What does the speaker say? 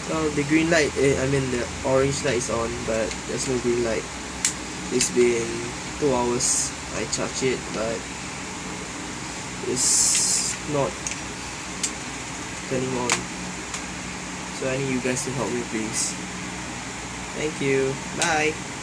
Well, the green light, the orange light is on, but there's no green light. It's been 2 hours. I charged it, but it's not turning on. So I need you guys to help me, please. Thank you. Bye.